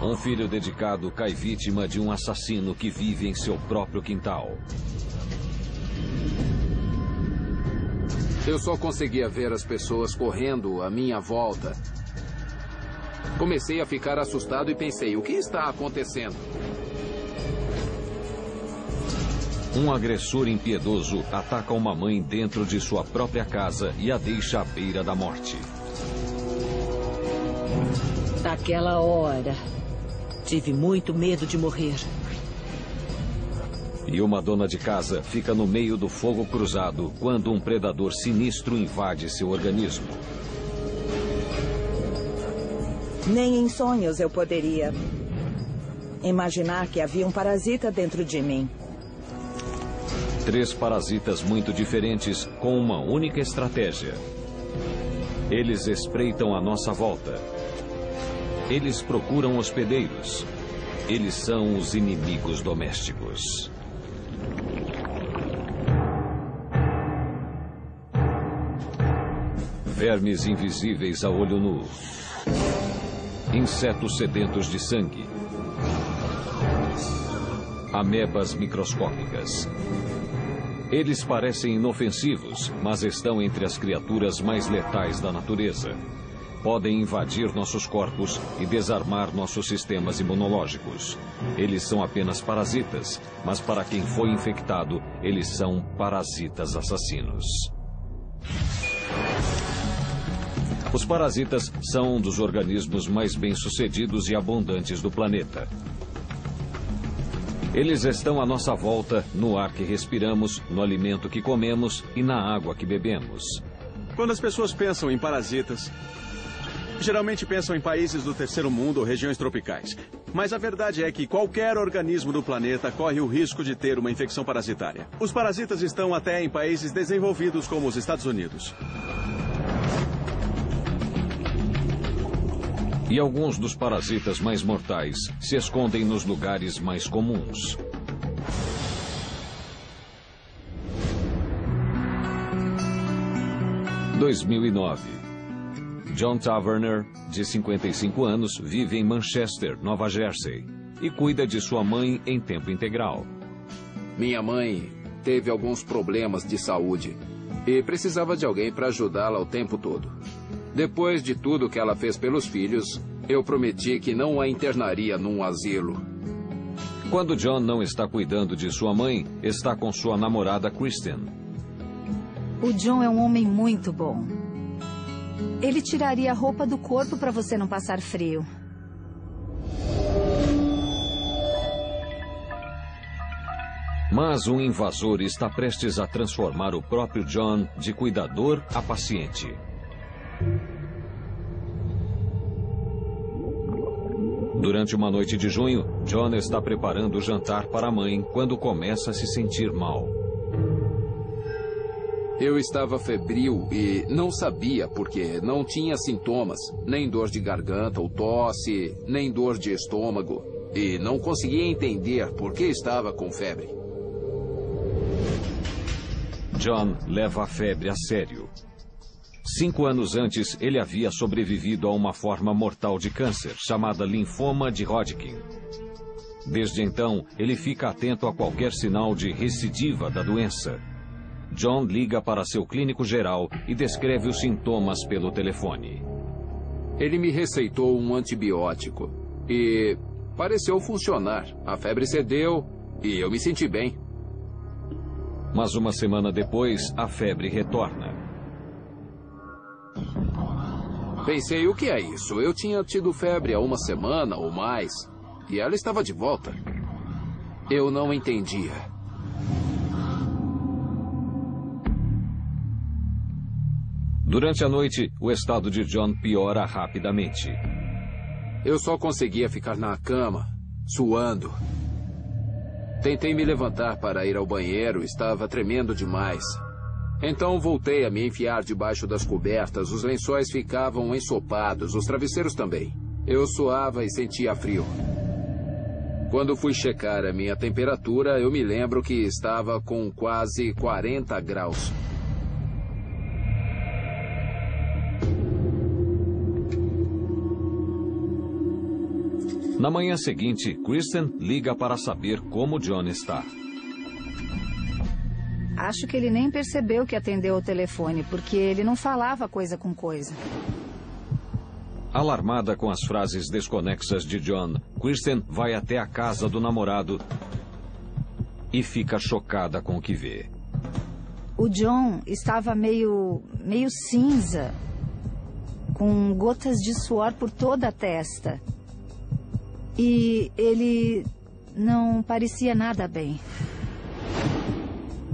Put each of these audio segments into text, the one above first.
Um filho dedicado cai vítima de um assassino que vive em seu próprio quintal. Eu só conseguia ver as pessoas correndo à minha volta. Comecei a ficar assustado e pensei, o que está acontecendo? Um agressor impiedoso ataca uma mãe dentro de sua própria casa e a deixa à beira da morte. Naquela hora, tive muito medo de morrer. E uma dona de casa fica no meio do fogo cruzado quando um predador sinistro invade seu organismo. Nem em sonhos eu poderia imaginar que havia um parasita dentro de mim. 3 parasitas muito diferentes com uma única estratégia. Eles espreitam à nossa volta. Eles procuram hospedeiros. Eles são os inimigos domésticos. Vermes invisíveis a olho nu. Insetos sedentos de sangue. Amebas microscópicas. Eles parecem inofensivos, mas estão entre as criaturas mais letais da natureza. Podem invadir nossos corpos e desarmar nossos sistemas imunológicos. Eles são apenas parasitas, mas para quem foi infectado, eles são parasitas assassinos. Os parasitas são um dos organismos mais bem-sucedidos e abundantes do planeta. Eles estão à nossa volta, no ar que respiramos, no alimento que comemos e na água que bebemos. Quando as pessoas pensam em parasitas, geralmente pensam em países do terceiro mundo ou regiões tropicais. Mas a verdade é que qualquer organismo do planeta corre o risco de ter uma infecção parasitária. Os parasitas estão até em países desenvolvidos como os Estados Unidos. E alguns dos parasitas mais mortais se escondem nos lugares mais comuns. Em 2009. John Taverner, de 55 anos, vive em Manchester, Nova Jersey, e cuida de sua mãe em tempo integral. Minha mãe teve alguns problemas de saúde e precisava de alguém para ajudá-la o tempo todo. Depois de tudo que ela fez pelos filhos, eu prometi que não a internaria num asilo. Quando John não está cuidando de sua mãe, está com sua namorada Kristen. O John é um homem muito bom. Ele tiraria a roupa do corpo para você não passar frio. Mas um invasor está prestes a transformar o próprio John de cuidador a paciente. Durante uma noite de junho, John está preparando o jantar para a mãe quando começa a se sentir mal. Eu estava febril e não sabia porque não tinha sintomas, nem dor de garganta ou tosse, nem dor de estômago. E não conseguia entender por que estava com febre. John leva a febre a sério. 5 anos antes, ele havia sobrevivido a uma forma mortal de câncer, chamada linfoma de Hodgkin. Desde então, ele fica atento a qualquer sinal de recidiva da doença. John liga para seu clínico geral e descreve os sintomas pelo telefone. Ele me receitou um antibiótico e pareceu funcionar. A febre cedeu e eu me senti bem. Mas uma semana depois, a febre retorna. Pensei, o que é isso? Eu tinha tido febre há uma semana ou mais e ela estava de volta. Eu não entendia. Durante a noite, o estado de John piora rapidamente. Eu só conseguia ficar na cama, suando. Tentei me levantar para ir ao banheiro, estava tremendo demais. Então voltei a me enfiar debaixo das cobertas, os lençóis ficavam ensopados, os travesseiros também. Eu suava e sentia frio. Quando fui checar a minha temperatura, eu me lembro que estava com quase 40 graus. Na manhã seguinte, Kristen liga para saber como John está. Acho que ele nem percebeu que atendeu o telefone, porque ele não falava coisa com coisa. Alarmada com as frases desconexas de John, Kristen vai até a casa do namorado e fica chocada com o que vê. O John estava meio cinza, com gotas de suor por toda a testa. E ele não parecia nada bem.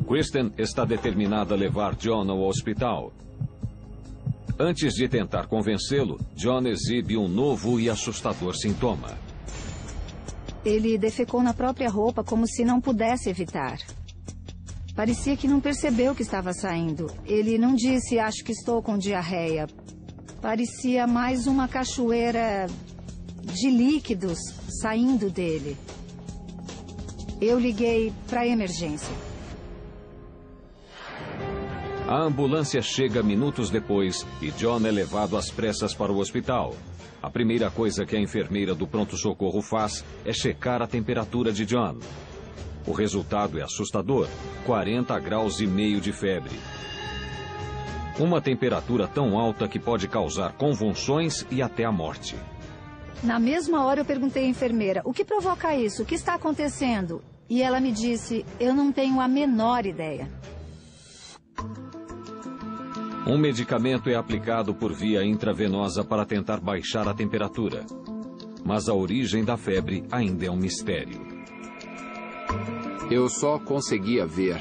Kristen está determinada a levar John ao hospital. Antes de tentar convencê-lo, John exibe um novo e assustador sintoma. Ele defecou na própria roupa como se não pudesse evitar. Parecia que não percebeu que estava saindo. Ele não disse, acho que estou com diarreia. Parecia mais uma cachoeira de líquidos saindo dele. Eu liguei para a emergência. A ambulância chega minutos depois e John é levado às pressas para o hospital. A primeira coisa que a enfermeira do pronto-socorro faz é checar a temperatura de John. O resultado é assustador, 40,5 graus de febre. Uma temperatura tão alta que pode causar convulsões e até a morte. Na mesma hora eu perguntei à enfermeira, o que provoca isso? O que está acontecendo? E ela me disse, eu não tenho a menor ideia. Um medicamento é aplicado por via intravenosa para tentar baixar a temperatura. Mas a origem da febre ainda é um mistério. Eu só conseguia ver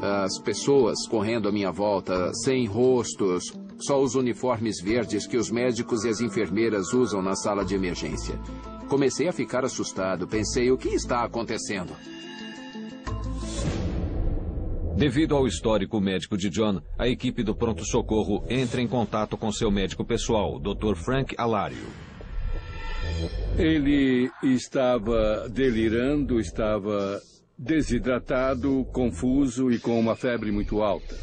as pessoas correndo à minha volta, sem rostos, só os uniformes verdes que os médicos e as enfermeiras usam na sala de emergência. Comecei a ficar assustado, pensei, o que está acontecendo? Devido ao histórico médico de John, a equipe do pronto-socorro entra em contato com seu médico pessoal, Dr. Frank Alario. Ele estava delirando, estava desidratado, confuso e com uma febre muito alta.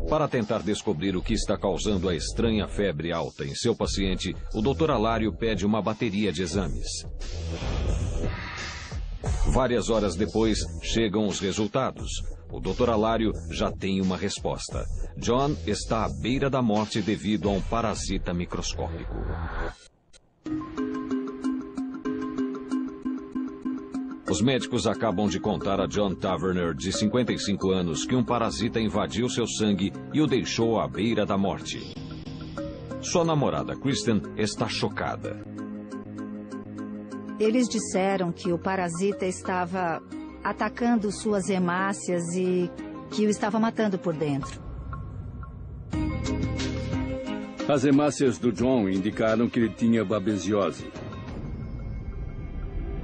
Para tentar descobrir o que está causando a estranha febre alta em seu paciente, o Dr. Alario pede uma bateria de exames. Várias horas depois, chegam os resultados. O Dr. Alario já tem uma resposta. John está à beira da morte devido a um parasita microscópico. Os médicos acabam de contar a John Taverner, de 55 anos, que um parasita invadiu seu sangue e o deixou à beira da morte. Sua namorada, Kristen, está chocada. Eles disseram que o parasita estava atacando suas hemácias e que o estava matando por dentro. As hemácias do John indicaram que ele tinha babesiose.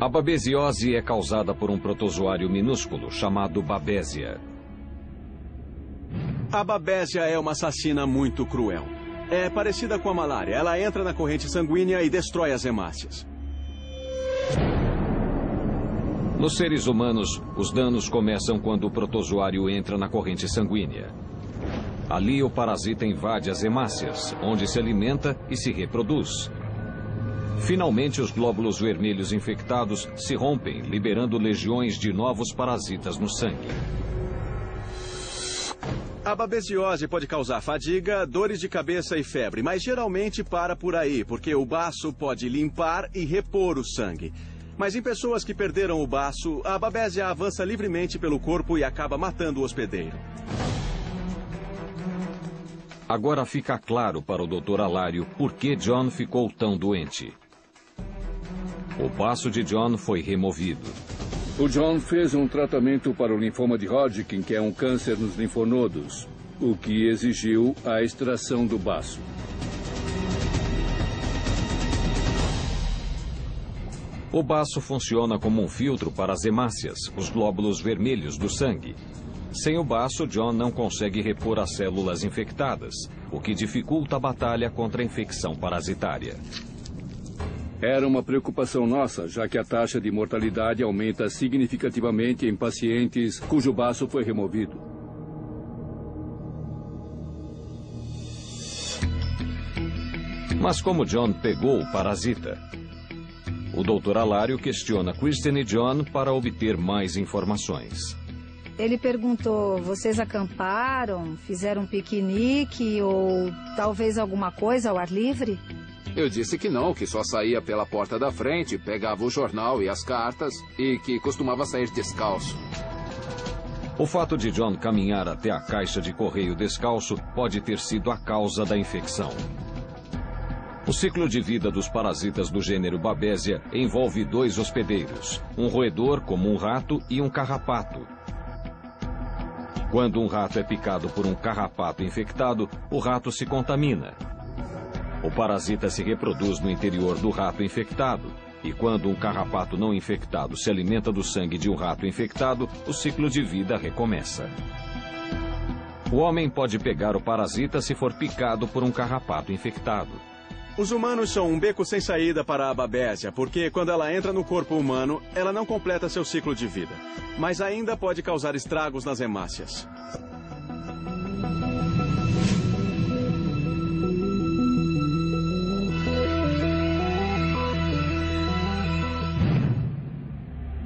A babesiose é causada por um protozoário minúsculo chamado Babesia. A Babesia é uma assassina muito cruel. É parecida com a malária. Ela entra na corrente sanguínea e destrói as hemácias. Nos seres humanos, os danos começam quando o protozoário entra na corrente sanguínea. Ali, o parasita invade as hemácias, onde se alimenta e se reproduz. Finalmente, os glóbulos vermelhos infectados se rompem, liberando legiões de novos parasitas no sangue. A babesiose pode causar fadiga, dores de cabeça e febre, mas geralmente para por aí, porque o baço pode limpar e repor o sangue. Mas em pessoas que perderam o baço, a babesia avança livremente pelo corpo e acaba matando o hospedeiro. Agora fica claro para o Dr. Alario por que John ficou tão doente. O baço de John foi removido. O John fez um tratamento para o linfoma de Hodgkin, que é um câncer nos linfonodos, o que exigiu a extração do baço. O baço funciona como um filtro para as hemácias, os glóbulos vermelhos do sangue. Sem o baço, John não consegue repor as células infectadas, o que dificulta a batalha contra a infecção parasitária. Era uma preocupação nossa, já que a taxa de mortalidade aumenta significativamente em pacientes cujo baço foi removido. Mas como John pegou o parasita? O Dr. Alário questiona Kristen e John para obter mais informações. Ele perguntou, vocês acamparam, fizeram um piquenique ou talvez alguma coisa ao ar livre? Eu disse que não, que só saía pela porta da frente, pegava o jornal e as cartas e que costumava sair descalço. O fato de John caminhar até a caixa de correio descalço pode ter sido a causa da infecção. O ciclo de vida dos parasitas do gênero Babesia envolve 2 hospedeiros, um roedor como um rato e um carrapato. Quando um rato é picado por um carrapato infectado, o rato se contamina. O parasita se reproduz no interior do rato infectado, e quando um carrapato não infectado se alimenta do sangue de um rato infectado, o ciclo de vida recomeça. O homem pode pegar o parasita se for picado por um carrapato infectado. Os humanos são um beco sem saída para a Babesia, porque quando ela entra no corpo humano, ela não completa seu ciclo de vida, mas ainda pode causar estragos nas hemácias.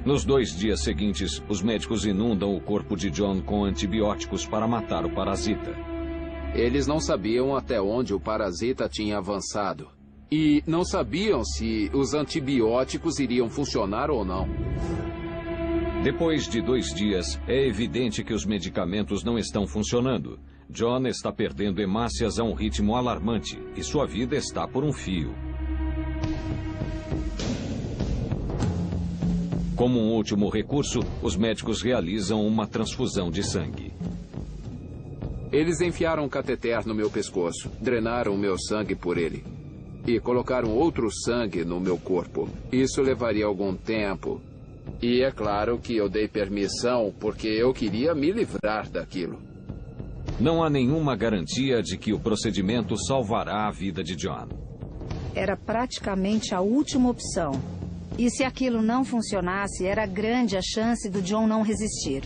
Nos 2 dias seguintes, os médicos inundam o corpo de John com antibióticos para matar o parasita. Eles não sabiam até onde o parasita tinha avançado. E não sabiam se os antibióticos iriam funcionar ou não. Depois de 2 dias, é evidente que os medicamentos não estão funcionando. John está perdendo hemácias a um ritmo alarmante e sua vida está por um fio. Como um último recurso, os médicos realizam uma transfusão de sangue. Eles enfiaram um cateter no meu pescoço, drenaram o meu sangue por ele e colocaram outro sangue no meu corpo. Isso levaria algum tempo. E é claro que eu dei permissão porque eu queria me livrar daquilo. Não há nenhuma garantia de que o procedimento salvará a vida de John. Era praticamente a última opção. E se aquilo não funcionasse, era grande a chance do John não resistir.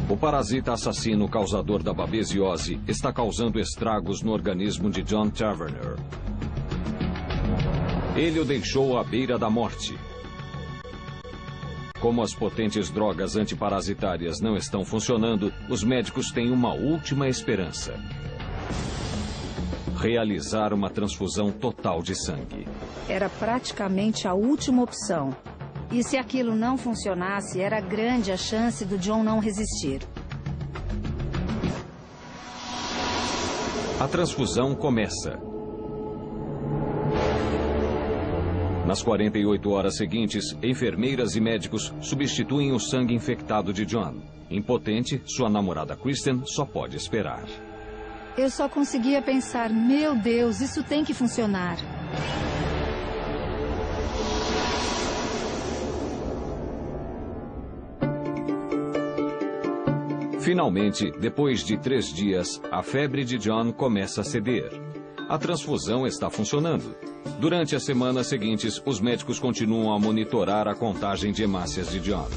O parasita assassino causador da babesiose está causando estragos no organismo de John Taverner. Ele o deixou à beira da morte. Como as potentes drogas antiparasitárias não estão funcionando, os médicos têm uma última esperança: realizar uma transfusão total de sangue. Era praticamente a última opção. E se aquilo não funcionasse, era grande a chance do John não resistir. A transfusão começa. Nas 48 horas seguintes, enfermeiras e médicos substituem o sangue infectado de John. Impotente, sua namorada Kristen só pode esperar. Eu só conseguia pensar, meu Deus, isso tem que funcionar. Finalmente, depois de 3 dias, a febre de John começa a ceder. A transfusão está funcionando. Durante as semanas seguintes, os médicos continuam a monitorar a contagem de hemácias de John.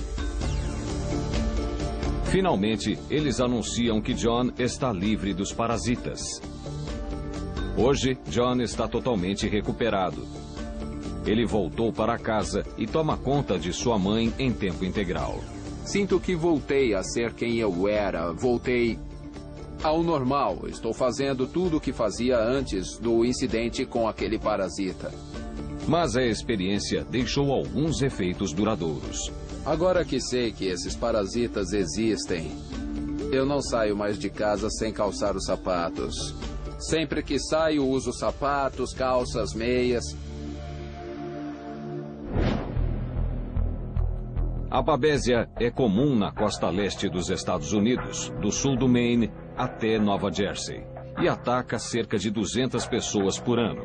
Finalmente, eles anunciam que John está livre dos parasitas. Hoje, John está totalmente recuperado. Ele voltou para casa e toma conta de sua mãe em tempo integral. Sinto que voltei a ser quem eu era. Voltei ao normal. Estou fazendo tudo o que fazia antes do incidente com aquele parasita. Mas a experiência deixou alguns efeitos duradouros. Agora que sei que esses parasitas existem, eu não saio mais de casa sem calçar os sapatos. Sempre que saio, uso sapatos, calças, meias. A babesia é comum na costa leste dos Estados Unidos, do sul do Maine até Nova Jersey, e ataca cerca de 200 pessoas por ano.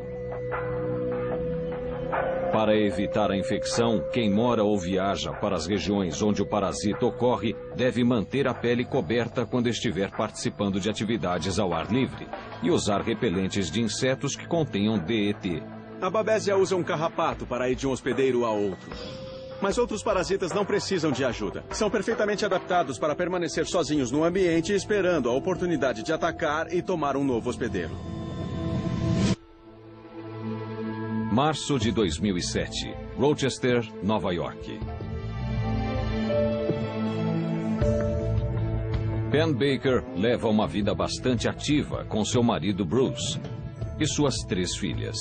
Para evitar a infecção, quem mora ou viaja para as regiões onde o parasita ocorre deve manter a pele coberta quando estiver participando de atividades ao ar livre e usar repelentes de insetos que contenham DET. A babesia usa um carrapato para ir de um hospedeiro a outro. Mas outros parasitas não precisam de ajuda. São perfeitamente adaptados para permanecer sozinhos no ambiente, esperando a oportunidade de atacar e tomar um novo hospedeiro. Março de 2007, Rochester, Nova York. Penn Baker leva uma vida bastante ativa com seu marido Bruce e suas 3 filhas.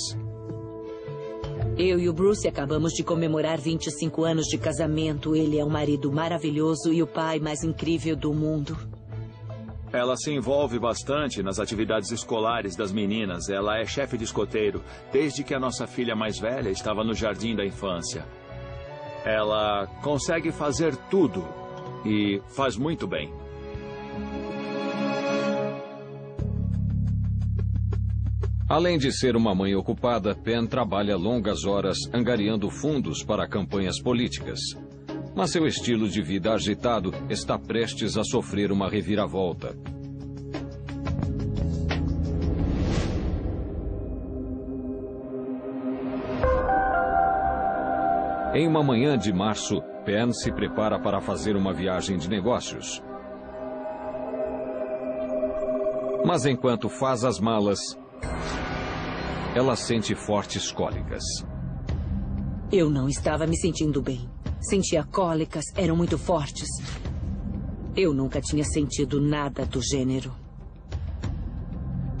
Eu e o Bruce acabamos de comemorar 25 anos de casamento. Ele é um marido maravilhoso e o pai mais incrível do mundo. Ela se envolve bastante nas atividades escolares das meninas. Ela é chefe de escoteiro desde que a nossa filha mais velha estava no jardim da infância. Ela consegue fazer tudo e faz muito bem. Além de ser uma mãe ocupada, Penn trabalha longas horas angariando fundos para campanhas políticas. Mas seu estilo de vida agitado está prestes a sofrer uma reviravolta. Em uma manhã de março, Penn se prepara para fazer uma viagem de negócios. Mas enquanto faz as malas, ela sente fortes cólicas. Eu não estava me sentindo bem. Sentia cólicas, eram muito fortes. Eu nunca tinha sentido nada do gênero.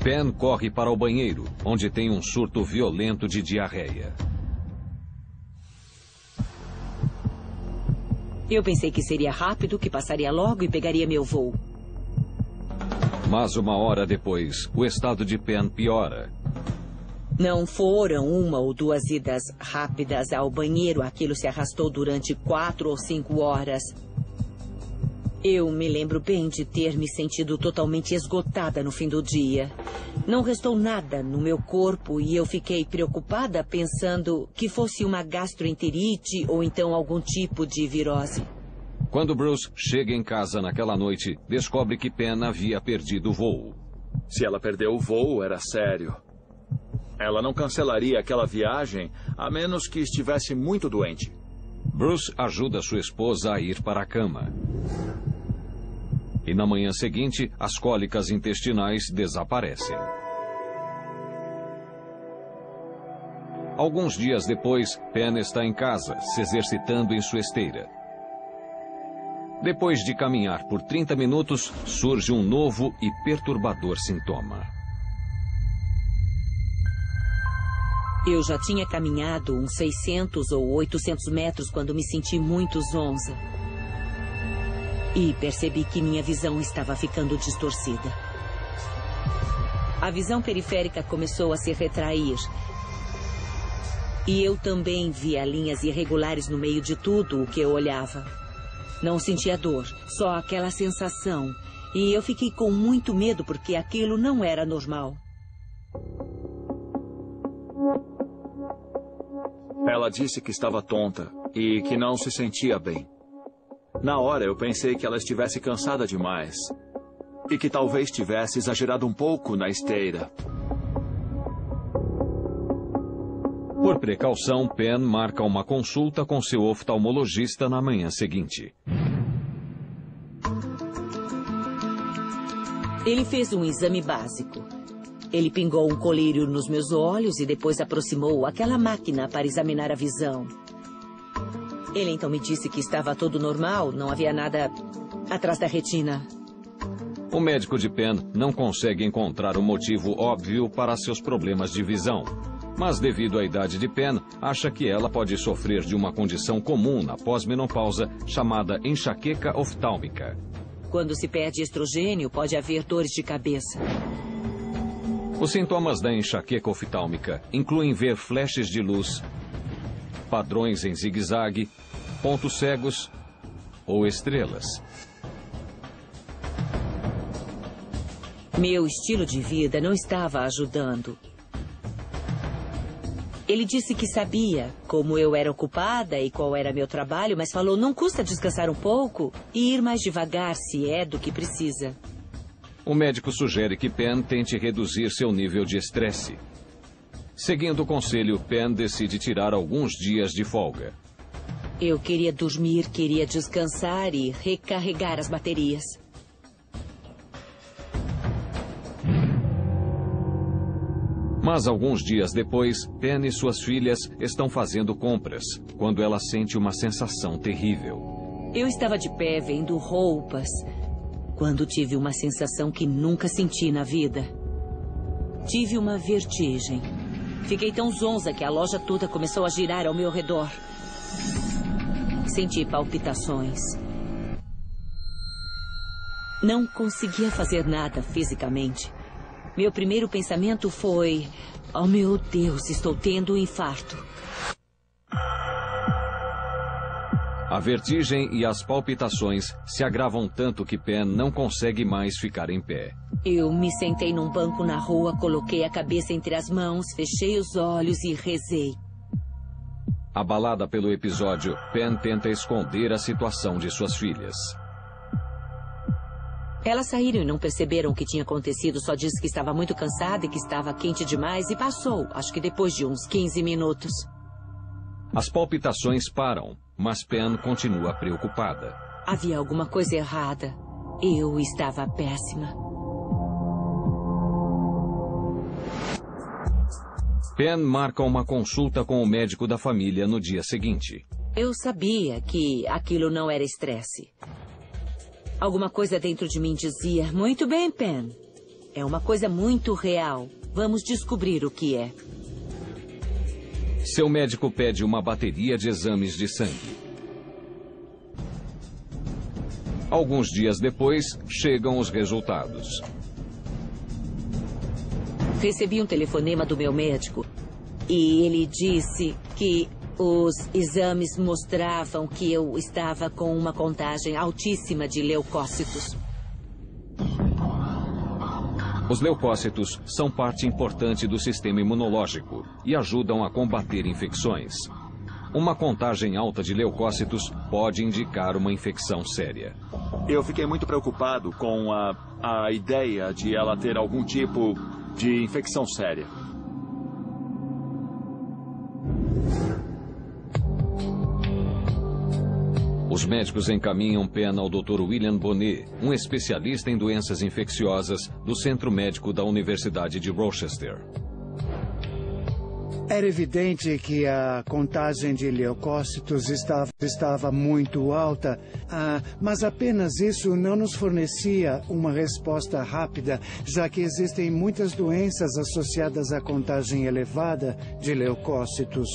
Penn corre para o banheiro, onde tem um surto violento de diarreia. Eu pensei que seria rápido, que passaria logo e pegaria meu voo. Mas uma hora depois, o estado de Penn piora. Não foram 1 ou 2 idas rápidas ao banheiro. Aquilo se arrastou durante 4 ou 5 horas. Eu me lembro bem de ter me sentido totalmente esgotada no fim do dia. Não restou nada no meu corpo e eu fiquei preocupada pensando que fosse uma gastroenterite ou então algum tipo de virose. Quando Bruce chega em casa naquela noite, descobre que Penn havia perdido o voo. Se ela perdeu o voo, era sério. Ela não cancelaria aquela viagem a menos que estivesse muito doente. Bruce ajuda sua esposa a ir para a cama. E na manhã seguinte, as cólicas intestinais desaparecem. Alguns dias depois, Penn está em casa, se exercitando em sua esteira. Depois de caminhar por 30 minutos, surge um novo e perturbador sintoma. Eu já tinha caminhado uns 600 ou 800 metros quando me senti muito zonza. E percebi que minha visão estava ficando distorcida. A visão periférica começou a se retrair. E eu também via linhas irregulares no meio de tudo o que eu olhava. Não sentia dor, só aquela sensação. E eu fiquei com muito medo porque aquilo não era normal. Ela disse que estava tonta e que não se sentia bem. Na hora eu pensei que ela estivesse cansada demais e que talvez tivesse exagerado um pouco na esteira. Por precaução, Penn marca uma consulta com seu oftalmologista na manhã seguinte. Ele fez um exame básico. Ele pingou um colírio nos meus olhos e depois aproximou aquela máquina para examinar a visão. Ele então me disse que estava tudo normal, não havia nada atrás da retina. O médico de Penn não consegue encontrar um motivo óbvio para seus problemas de visão. Mas devido à idade de Penn, acha que ela pode sofrer de uma condição comum na pós-menopausa chamada enxaqueca oftálmica. Quando se perde estrogênio, pode haver dores de cabeça. Os sintomas da enxaqueca oftálmica incluem ver flashes de luz, padrões em zigue-zague, pontos cegos ou estrelas. Meu estilo de vida não estava ajudando. Ele disse que sabia como eu era ocupada e qual era meu trabalho, mas falou, não custa descansar um pouco e ir mais devagar se é do que precisa. O médico sugere que Penn tente reduzir seu nível de estresse. Seguindo o conselho, Penn decide tirar alguns dias de folga. Eu queria dormir, queria descansar e recarregar as baterias. Mas alguns dias depois, Pen e suas filhas estão fazendo compras, quando ela sente uma sensação terrível. Eu estava de pé vendo roupas, quando tive uma sensação que nunca senti na vida. Tive uma vertigem. Fiquei tão zonza que a loja toda começou a girar ao meu redor. Senti palpitações. Não conseguia fazer nada fisicamente. Meu primeiro pensamento foi: oh meu Deus, estou tendo um infarto. A vertigem e as palpitações se agravam tanto que Pen não consegue mais ficar em pé. Eu me sentei num banco na rua, coloquei a cabeça entre as mãos, fechei os olhos e rezei. Abalada pelo episódio, Pen tenta esconder a situação de suas filhas. Elas saíram e não perceberam o que tinha acontecido, só disse que estava muito cansada e que estava quente demais e passou, acho que depois de uns 15 minutos. As palpitações param, mas Pen continua preocupada. Havia alguma coisa errada. Eu estava péssima. Pen marca uma consulta com o médico da família no dia seguinte. Eu sabia que aquilo não era estresse. Alguma coisa dentro de mim dizia: muito bem, Pen. É uma coisa muito real. Vamos descobrir o que é. Seu médico pede uma bateria de exames de sangue. Alguns dias depois, chegam os resultados. Recebi um telefonema do meu médico e ele disse que os exames mostravam que eu estava com uma contagem altíssima de leucócitos. Os leucócitos são parte importante do sistema imunológico e ajudam a combater infecções. Uma contagem alta de leucócitos pode indicar uma infecção séria. Eu fiquei muito preocupado com a ideia de ela ter algum tipo de infecção séria. Os médicos encaminham Pen ao Dr. William Bonnet, um especialista em doenças infecciosas do Centro Médico da Universidade de Rochester. Era evidente que a contagem de leucócitos estava muito alta, mas apenas isso não nos fornecia uma resposta rápida, já que existem muitas doenças associadas à contagem elevada de leucócitos.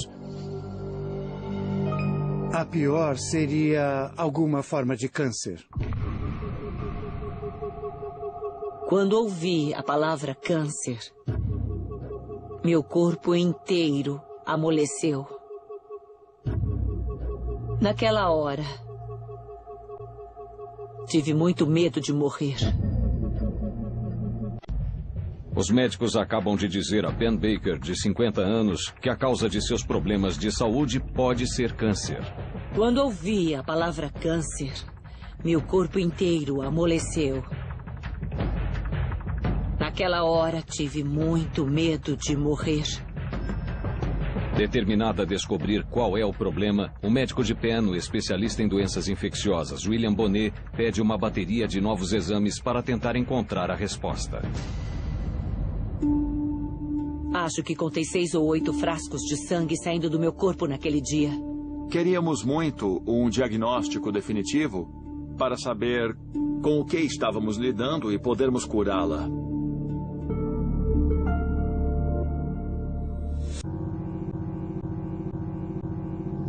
A pior seria alguma forma de câncer. Quando ouvi a palavra câncer, meu corpo inteiro amoleceu. Naquela hora, tive muito medo de morrer. Os médicos acabam de dizer a Pen Baker, de 50 anos, que a causa de seus problemas de saúde pode ser câncer. Quando ouvi a palavra câncer, meu corpo inteiro amoleceu. Naquela hora, tive muito medo de morrer. Determinada a descobrir qual é o problema, o médico de Pen, o especialista em doenças infecciosas, William Bonnet, pede uma bateria de novos exames para tentar encontrar a resposta. Acho que contei 6 ou 8 frascos de sangue saindo do meu corpo naquele dia. Queríamos muito um diagnóstico definitivo para saber com o que estávamos lidando e podermos curá-la.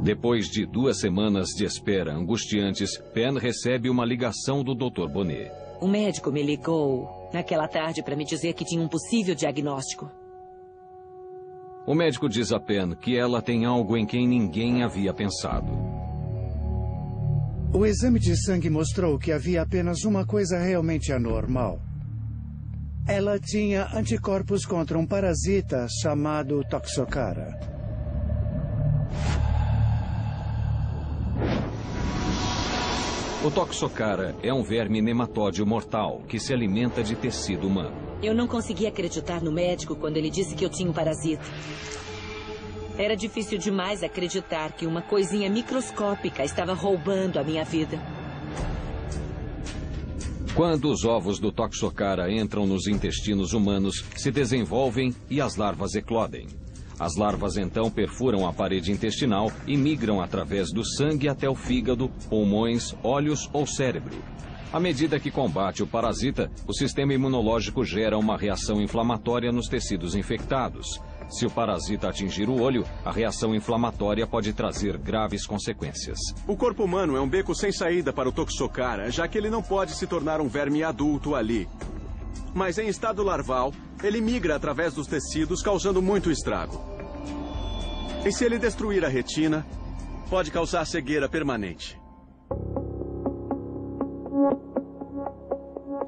Depois de 2 semanas de espera angustiantes, Pen recebe uma ligação do Dr. Bonnet. Um médico me ligou naquela tarde para me dizer que tinha um possível diagnóstico. O médico diz a Pen que ela tem algo em quem ninguém havia pensado. O exame de sangue mostrou que havia apenas uma coisa realmente anormal. Ela tinha anticorpos contra um parasita chamado Toxocara. O Toxocara é um verme nematóide mortal que se alimenta de tecido humano. Eu não conseguia acreditar no médico quando ele disse que eu tinha um parasita. Era difícil demais acreditar que uma coisinha microscópica estava roubando a minha vida. Quando os ovos do Toxocara entram nos intestinos humanos, se desenvolvem e as larvas eclodem. As larvas então perfuram a parede intestinal e migram através do sangue até o fígado, pulmões, olhos ou cérebro. À medida que combate o parasita, o sistema imunológico gera uma reação inflamatória nos tecidos infectados. Se o parasita atingir o olho, a reação inflamatória pode trazer graves consequências. O corpo humano é um beco sem saída para o Toxocara, já que ele não pode se tornar um verme adulto ali. Mas em estado larval, ele migra através dos tecidos, causando muito estrago. E se ele destruir a retina, pode causar cegueira permanente.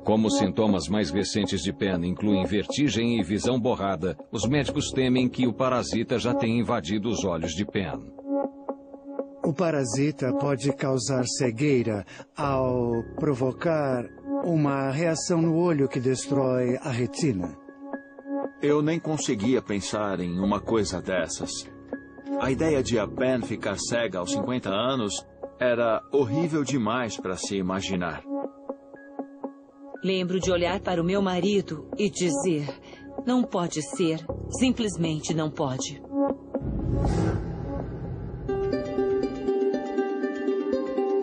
Como os sintomas mais recentes de Penn incluem vertigem e visão borrada, os médicos temem que o parasita já tenha invadido os olhos de Penn. O parasita pode causar cegueira ao provocar uma reação no olho que destrói a retina. Eu nem conseguia pensar em uma coisa dessas. A ideia de a Penn ficar cega aos 50 anos era horrível demais para se imaginar. Lembro de olhar para o meu marido e dizer: não pode ser, simplesmente não pode.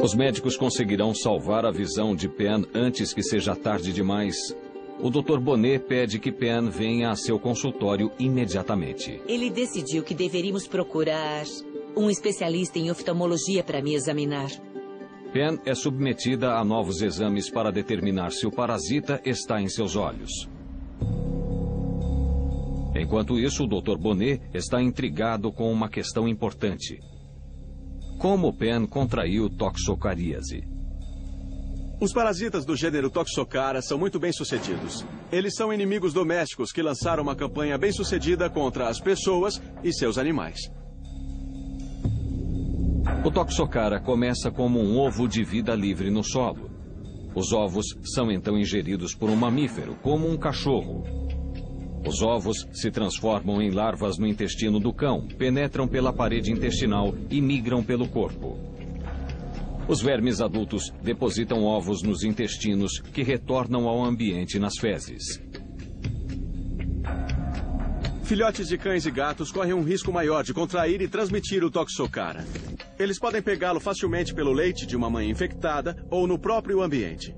Os médicos conseguirão salvar a visão de Penn antes que seja tarde demais. O Dr. Bonnet pede que Penn venha a seu consultório imediatamente. Ele decidiu que deveríamos procurar um especialista em oftalmologia para me examinar. Penn é submetida a novos exames para determinar se o parasita está em seus olhos. Enquanto isso, o Dr. Bonnet está intrigado com uma questão importante. Como Penn contraiu toxocaríase? Os parasitas do gênero Toxocara são muito bem-sucedidos. Eles são inimigos domésticos que lançaram uma campanha bem-sucedida contra as pessoas e seus animais. O Toxocara começa como um ovo de vida livre no solo. Os ovos são então ingeridos por um mamífero, como um cachorro. Os ovos se transformam em larvas no intestino do cão, penetram pela parede intestinal e migram pelo corpo. Os vermes adultos depositam ovos nos intestinos, que retornam ao ambiente nas fezes. Filhotes de cães e gatos correm um risco maior de contrair e transmitir o Toxocara. Eles podem pegá-lo facilmente pelo leite de uma mãe infectada ou no próprio ambiente.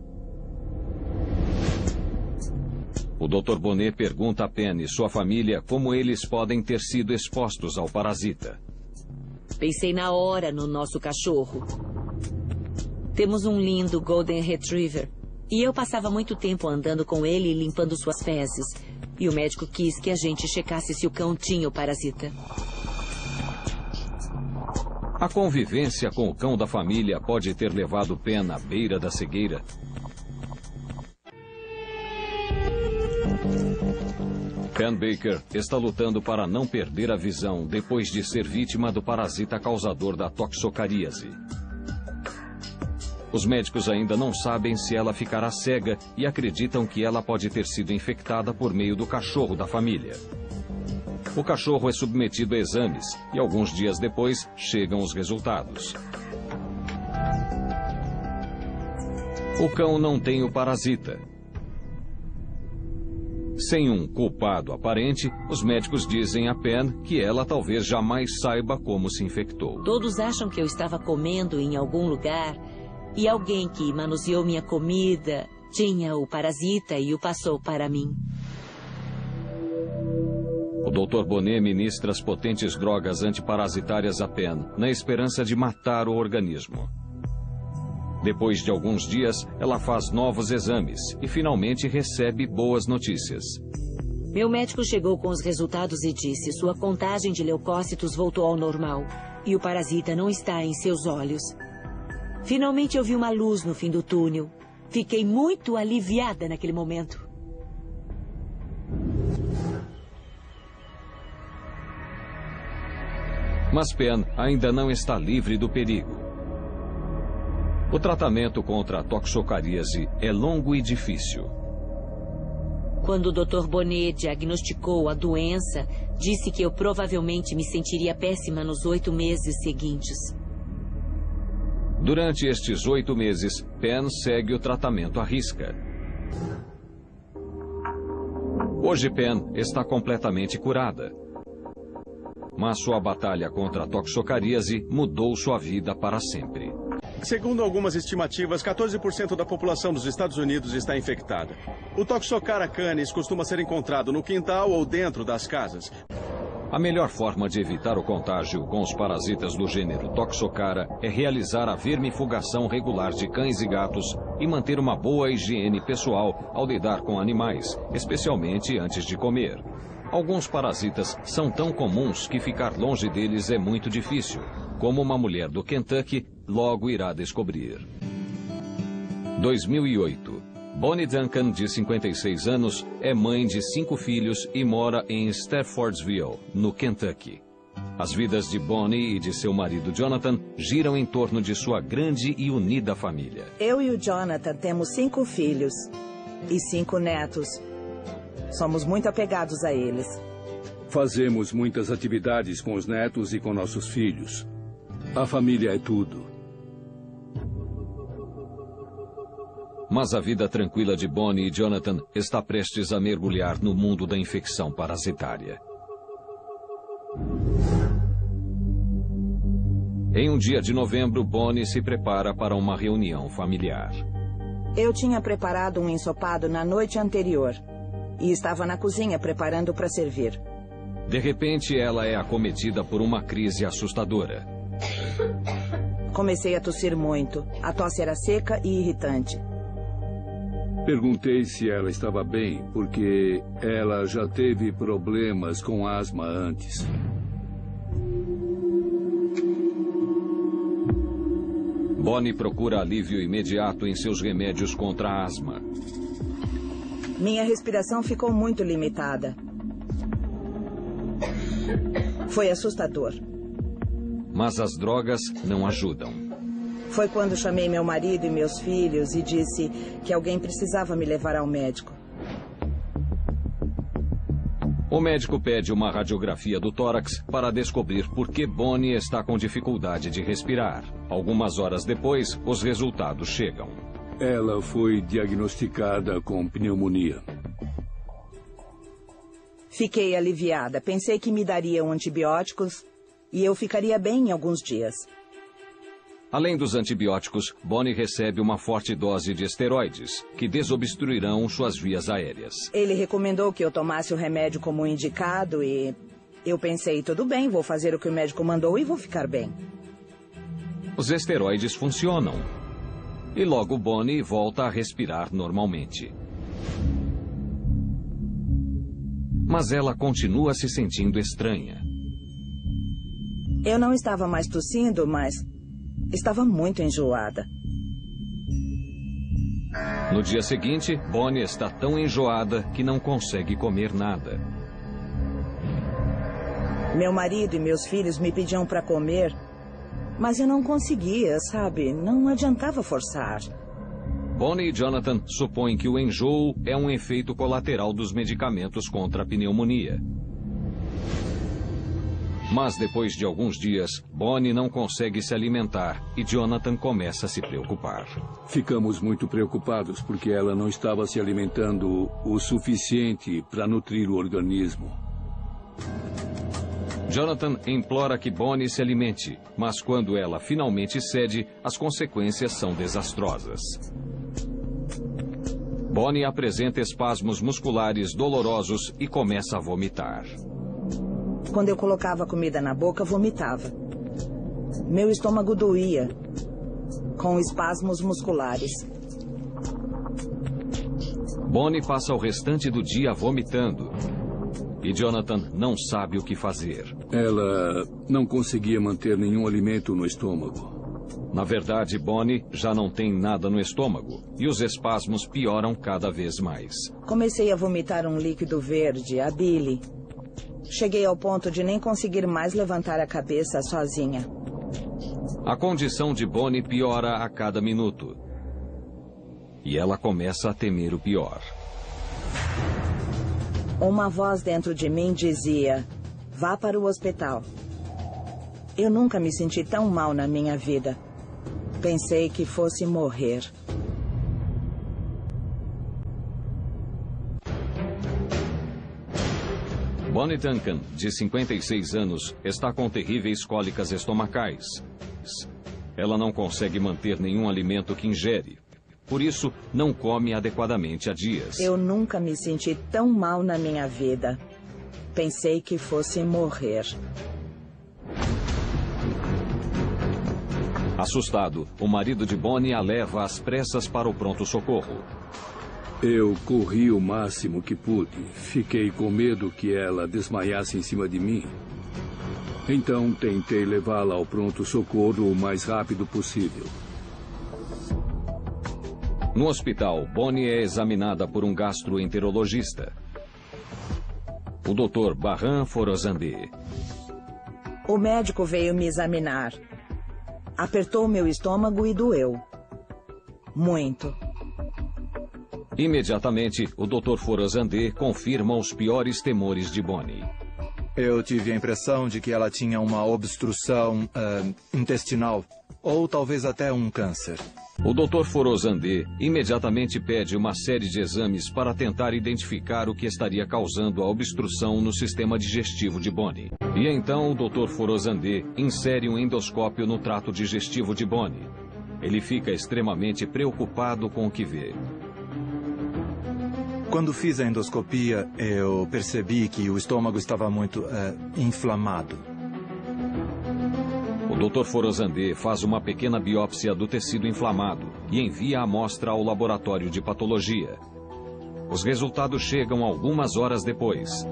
O Dr. Bonnet pergunta a Penn e sua família como eles podem ter sido expostos ao parasita. Pensei na hora no nosso cachorro. Temos um lindo Golden Retriever. E eu passava muito tempo andando com ele e limpando suas fezes. E o médico quis que a gente checasse se o cão tinha o parasita. A convivência com o cão da família pode ter levado Penn à beira da cegueira. Penn Baker está lutando para não perder a visão depois de ser vítima do parasita causador da toxocaríase. Os médicos ainda não sabem se ela ficará cega e acreditam que ela pode ter sido infectada por meio do cachorro da família. O cachorro é submetido a exames e alguns dias depois chegam os resultados. O cão não tem o parasita. Sem um culpado aparente, os médicos dizem a Penn que ela talvez jamais saiba como se infectou. Todos acham que eu estava comendo em algum lugar e alguém que manuseou minha comida tinha o parasita e o passou para mim. O Dr. Bonnet ministra as potentes drogas antiparasitárias a Penn, na esperança de matar o organismo. Depois de alguns dias, ela faz novos exames e finalmente recebe boas notícias. Meu médico chegou com os resultados e disse: sua contagem de leucócitos voltou ao normal e o parasita não está em seus olhos. Finalmente eu vi uma luz no fim do túnel. Fiquei muito aliviada naquele momento. Mas Penn ainda não está livre do perigo. O tratamento contra a toxocaríase é longo e difícil. Quando o Dr. Bonnet diagnosticou a doença, disse que eu provavelmente me sentiria péssima nos 8 meses seguintes. Durante estes 8 meses, Pen segue o tratamento à risca. Hoje, Pen está completamente curada. Mas sua batalha contra a toxocaríase mudou sua vida para sempre. Segundo algumas estimativas, 14% da população dos Estados Unidos está infectada. O Toxocara canis costuma ser encontrado no quintal ou dentro das casas. A melhor forma de evitar o contágio com os parasitas do gênero Toxocara é realizar a vermifugação regular de cães e gatos e manter uma boa higiene pessoal ao lidar com animais, especialmente antes de comer. Alguns parasitas são tão comuns que ficar longe deles é muito difícil, como uma mulher do Kentucky logo irá descobrir. 2008. Bonnie Duncan, de 56 anos, é mãe de 5 filhos e mora em Staffordsville, no Kentucky. As vidas de Bonnie e de seu marido Jonathan giram em torno de sua grande e unida família. Eu e o Jonathan temos 5 filhos e 5 netos. Somos muito apegados a eles. Fazemos muitas atividades com os netos e com nossos filhos. A família é tudo. Mas a vida tranquila de Bonnie e Jonathan está prestes a mergulhar no mundo da infecção parasitária. Em um dia de novembro, Bonnie se prepara para uma reunião familiar. Eu tinha preparado um ensopado na noite anterior e estava na cozinha preparando para servir. De repente, ela é acometida por uma crise assustadora. Comecei a tossir muito. A tosse era seca e irritante. Perguntei se ela estava bem, porque ela já teve problemas com asma antes. Bonnie procura alívio imediato em seus remédios contra a asma. Minha respiração ficou muito limitada. Foi assustador. Mas as drogas não ajudam. Foi quando chamei meu marido e meus filhos e disse que alguém precisava me levar ao médico. O médico pede uma radiografia do tórax para descobrir por que Bonnie está com dificuldade de respirar. Algumas horas depois, os resultados chegam. Ela foi diagnosticada com pneumonia. Fiquei aliviada. Pensei que me dariam antibióticos e eu ficaria bem em alguns dias. Além dos antibióticos, Bonnie recebe uma forte dose de esteroides, que desobstruirão suas vias aéreas. Ele recomendou que eu tomasse o remédio como indicado e eu pensei, tudo bem, vou fazer o que o médico mandou e vou ficar bem. Os esteroides funcionam. E logo Bonnie volta a respirar normalmente. Mas ela continua se sentindo estranha. Eu não estava mais tossindo, mas estava muito enjoada. No dia seguinte, Bonnie está tão enjoada que não consegue comer nada. Meu marido e meus filhos me pediam para comer, mas eu não conseguia, sabe? Não adiantava forçar. Bonnie e Jonathan supõem que o enjoo é um efeito colateral dos medicamentos contra a pneumonia. Mas depois de alguns dias, Bonnie não consegue se alimentar e Jonathan começa a se preocupar. Ficamos muito preocupados porque ela não estava se alimentando o suficiente para nutrir o organismo. Jonathan implora que Bonnie se alimente, mas quando ela finalmente cede, as consequências são desastrosas. Bonnie apresenta espasmos musculares dolorosos e começa a vomitar. Quando eu colocava comida na boca, vomitava. Meu estômago doía, com espasmos musculares. Bonnie passa o restante do dia vomitando. E Jonathan não sabe o que fazer. Ela não conseguia manter nenhum alimento no estômago. Na verdade, Bonnie já não tem nada no estômago. E os espasmos pioram cada vez mais. Comecei a vomitar um líquido verde, a bile. Cheguei ao ponto de nem conseguir mais levantar a cabeça sozinha. A condição de Bonnie piora a cada minuto. E ela começa a temer o pior. Uma voz dentro de mim dizia, vá para o hospital. Eu nunca me senti tão mal na minha vida. Pensei que fosse morrer. Bonnie Duncan, de 56 anos, está com terríveis cólicas estomacais. Ela não consegue manter nenhum alimento que ingere. Por isso, não come adequadamente há dias. Eu nunca me senti tão mal na minha vida. Pensei que fosse morrer. Assustado, o marido de Bonnie a leva às pressas para o pronto-socorro. Eu corri o máximo que pude. Fiquei com medo que ela desmaiasse em cima de mim. Então, tentei levá-la ao pronto-socorro o mais rápido possível. No hospital, Bonnie é examinada por um gastroenterologista, o Dr. Barran Forozandé. O médico veio me examinar. Apertou meu estômago e doeu. Muito. Imediatamente, o Dr. Forozandé confirma os piores temores de Bonnie. Eu tive a impressão de que ela tinha uma obstrução intestinal, ou talvez até um câncer. O Dr. Forozandé imediatamente pede uma série de exames para tentar identificar o que estaria causando a obstrução no sistema digestivo de Bonnie. E então o Dr. Forozandé insere um endoscópio no trato digestivo de Bonnie. Ele fica extremamente preocupado com o que vê. Quando fiz a endoscopia, eu percebi que o estômago estava muito inflamado. O Dr. Forozandé faz uma pequena biópsia do tecido inflamado e envia a amostra ao laboratório de patologia. Os resultados chegam algumas horas depois.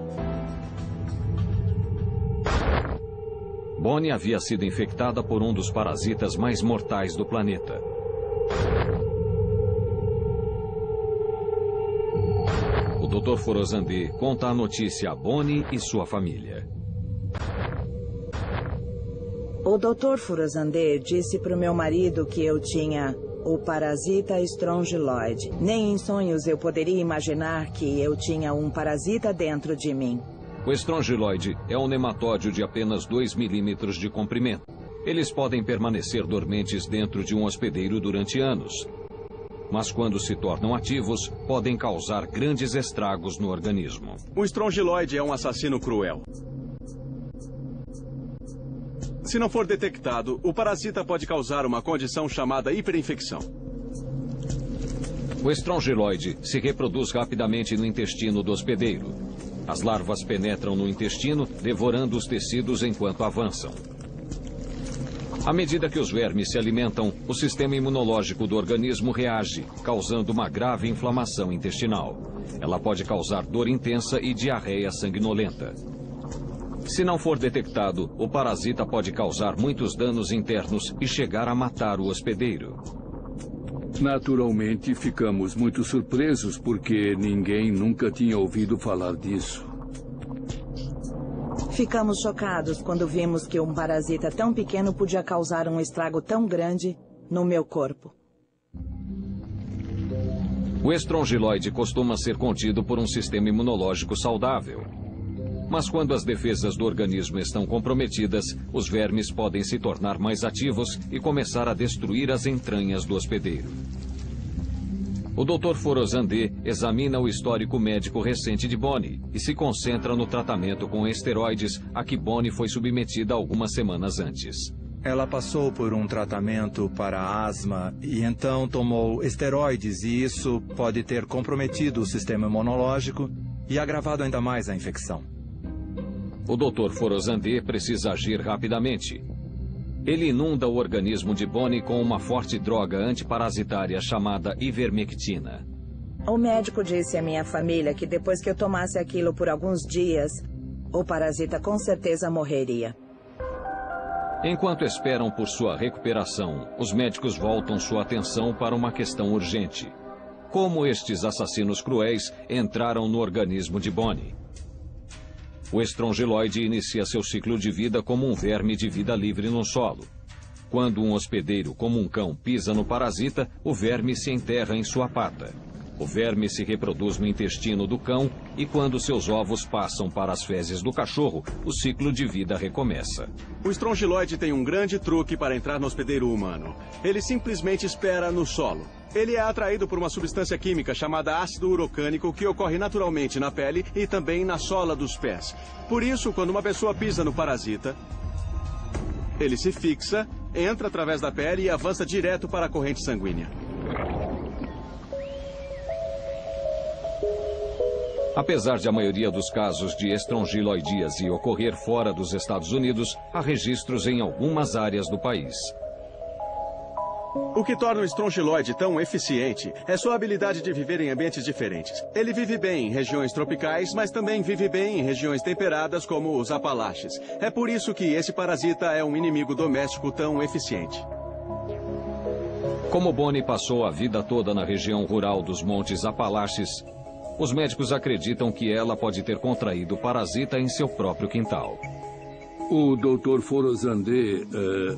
Bonnie havia sido infectada por um dos parasitas mais mortais do planeta. O Dr. Forozandé conta a notícia a Bonnie e sua família. O Dr. Forozandé disse para o meu marido que eu tinha o parasita Strongyloid. Nem em sonhos eu poderia imaginar que eu tinha um parasita dentro de mim. O Strongyloid é um nematóide de apenas 2 milímetros de comprimento. Eles podem permanecer dormentes dentro de um hospedeiro durante anos. Mas quando se tornam ativos, podem causar grandes estragos no organismo. O Strongyloid é um assassino cruel. Se não for detectado, o parasita pode causar uma condição chamada hiperinfecção. O Strongyloid se reproduz rapidamente no intestino do hospedeiro. As larvas penetram no intestino, devorando os tecidos enquanto avançam. À medida que os vermes se alimentam, o sistema imunológico do organismo reage, causando uma grave inflamação intestinal. Ela pode causar dor intensa e diarreia sanguinolenta. Se não for detectado, o parasita pode causar muitos danos internos e chegar a matar o hospedeiro. Naturalmente, ficamos muito surpresos porque ninguém nunca tinha ouvido falar disso. Ficamos chocados quando vimos que um parasita tão pequeno podia causar um estrago tão grande no meu corpo. O Strongyloid costuma ser contido por um sistema imunológico saudável. Mas quando as defesas do organismo estão comprometidas, os vermes podem se tornar mais ativos e começar a destruir as entranhas do hospedeiro. O Dr. Forozandé examina o histórico médico recente de Bonnie e se concentra no tratamento com esteroides a que Bonnie foi submetida algumas semanas antes. Ela passou por um tratamento para asma e então tomou esteroides e isso pode ter comprometido o sistema imunológico e agravado ainda mais a infecção. O Dr. Forozandé precisa agir rapidamente. Ele inunda o organismo de Bonnie com uma forte droga antiparasitária chamada ivermectina. O médico disse à minha família que depois que eu tomasse aquilo por alguns dias, o parasita com certeza morreria. Enquanto esperam por sua recuperação, os médicos voltam sua atenção para uma questão urgente. Como estes assassinos cruéis entraram no organismo de Bonnie? O Strongyloid inicia seu ciclo de vida como um verme de vida livre no solo. Quando um hospedeiro, como um cão, pisa no parasita, o verme se enterra em sua pata. O verme se reproduz no intestino do cão e quando seus ovos passam para as fezes do cachorro, o ciclo de vida recomeça. O estrongiloide tem um grande truque para entrar no hospedeiro humano. Ele simplesmente espera no solo. Ele é atraído por uma substância química chamada ácido urocânico que ocorre naturalmente na pele e também na sola dos pés. Por isso, quando uma pessoa pisa no parasita, ele se fixa, entra através da pele e avança direto para a corrente sanguínea. Apesar de a maioria dos casos de estrongiloidíase ocorrer fora dos Estados Unidos, há registros em algumas áreas do país. O que torna o estrongiloide tão eficiente é sua habilidade de viver em ambientes diferentes. Ele vive bem em regiões tropicais, mas também vive bem em regiões temperadas como os Apalaches. É por isso que esse parasita é um inimigo doméstico tão eficiente. Como Bonnie passou a vida toda na região rural dos Montes Apalaches, os médicos acreditam que ela pode ter contraído o parasita em seu próprio quintal. O Dr. Forozandé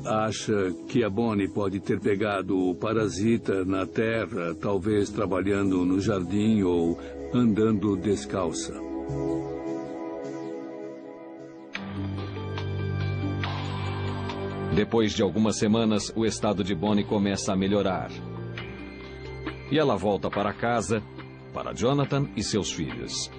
acha que a Bonnie pode ter pegado o parasita na terra, talvez trabalhando no jardim ou andando descalça. Depois de algumas semanas, o estado de Bonnie começa a melhorar. E ela volta para casa, para Jonathan e seus filhos.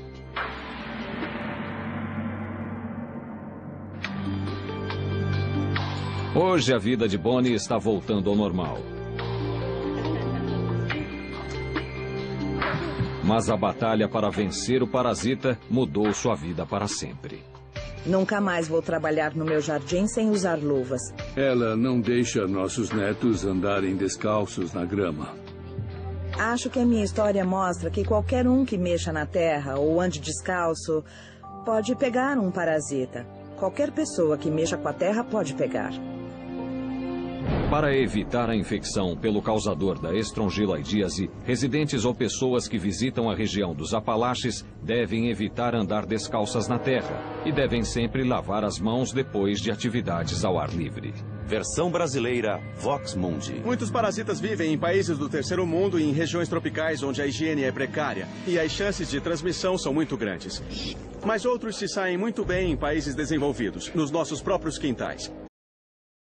Hoje a vida de Bonnie está voltando ao normal. Mas a batalha para vencer o parasita mudou sua vida para sempre. Nunca mais vou trabalhar no meu jardim sem usar luvas. Ela não deixa nossos netos andarem descalços na grama. Acho que a minha história mostra que qualquer um que mexa na terra ou ande descalço pode pegar um parasita. Qualquer pessoa que mexa com a terra pode pegar. Para evitar a infecção pelo causador da estrongiloidíase, residentes ou pessoas que visitam a região dos Apalaches devem evitar andar descalças na terra e devem sempre lavar as mãos depois de atividades ao ar livre. Versão brasileira Vox Mundi. Muitos parasitas vivem em países do terceiro mundo e em regiões tropicais onde a higiene é precária e as chances de transmissão são muito grandes. Mas outros se saem muito bem em países desenvolvidos, nos nossos próprios quintais.